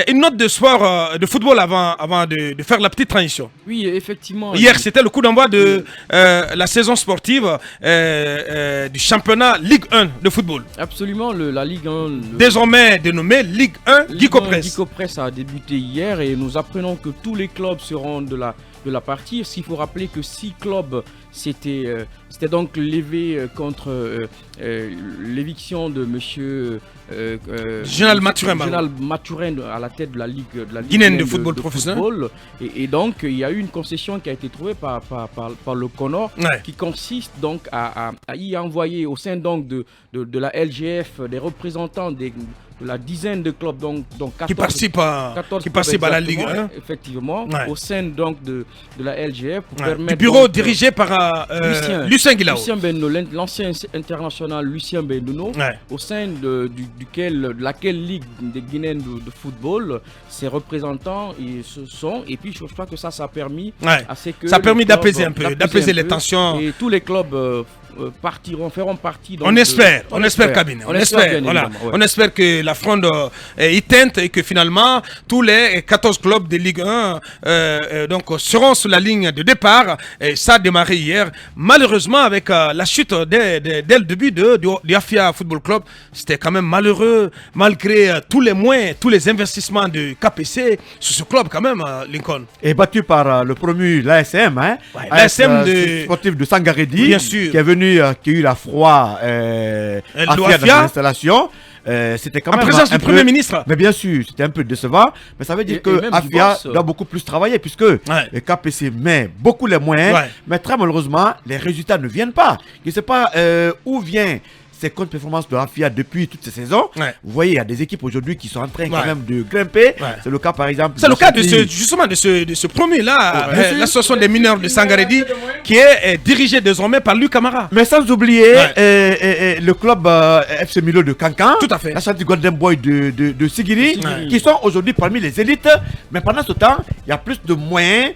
une note de sport, de football avant de faire la petite transition. Oui, effectivement. Hier, c'était le coup d'envoi de la saison sportive du championnat Ligue 1 de football. Absolument, la Ligue 1. Désormais dénommée Ligue 1 Ligue 1 Guico-Presse. Guico-Presse a débuté hier et nous apprenons que tous les clubs seront de la partie. S'il faut rappeler que 6 clubs c'était donc levé contre l'éviction de monsieur Général Mathurin à la tête de la Ligue guinéenne de football professionnel. Et donc il y a eu une concession qui a été trouvée par le CONOR, qui consiste donc à y envoyer au sein donc de la LGF des représentants de la dizaine de clubs donc 14, qui participent à la Ligue 1. Effectivement, au sein donc de la LGF pour permettre du bureau dirigé par Lucien Guilao. Lucien Bendo, l'ancien international Lucien Benduno, au sein de laquelle Ligue des Guinéens de football, ses représentants se sont, et puis je crois que ça a permis à ce que ça a permis d'apaiser les tensions. Et tous les clubs feront partie. On espère, cabinet. On espère que la fronde est éteinte et que finalement tous les 14 clubs de Ligue 1 seront sur la ligne de départ. Et ça a démarré hier. Malheureusement, avec la chute dès le début du Afia Football Club, c'était quand même malheureux, malgré tous les moyens, tous les investissements de KPC sur ce club quand même, Lincoln. Et battu par le promu l'ASM, l'ASM sportif de Sangaredi, bien sûr, qui est venu, qui a eu la froid Afia dans l'installation. C'était quand même en présence du Premier ministre. Mais bien sûr, c'était un peu décevant. Mais ça veut dire que Afia doit beaucoup plus travailler, puisque le KPC met beaucoup les moyens. Mais très malheureusement, les résultats ne viennent pas. Je ne sais pas où vient ces comptes performances de Afia depuis toutes ces saisons. Vous voyez, il y a des équipes aujourd'hui qui sont en train quand même de grimper. C'est le cas par exemple. C'est le cas de ce premier là, l'association des mineurs de Sangaredi, qui est dirigée désormais par Luc Camara. Mais sans oublier le club FC Milo de Cancan, tout à fait, la Chanty Golden Boy de Sigiri, qui sont aujourd'hui parmi les élites. Mais pendant ce temps, il y a plus de moyens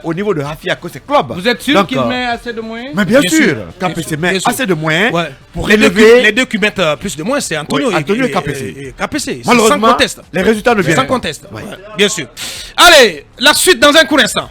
au niveau de Afia que ces clubs. Vous êtes sûr qu'il met assez de moyens? Mais bien sûr, KPC met assez de moyens pour relever. Les deux qui mettent plus de moyens, c'est Antonio et KPC. Malheureusement, sans conteste. Les résultats ne viennent pas. Sans conteste, bien sûr. Allez, la suite dans un court instant.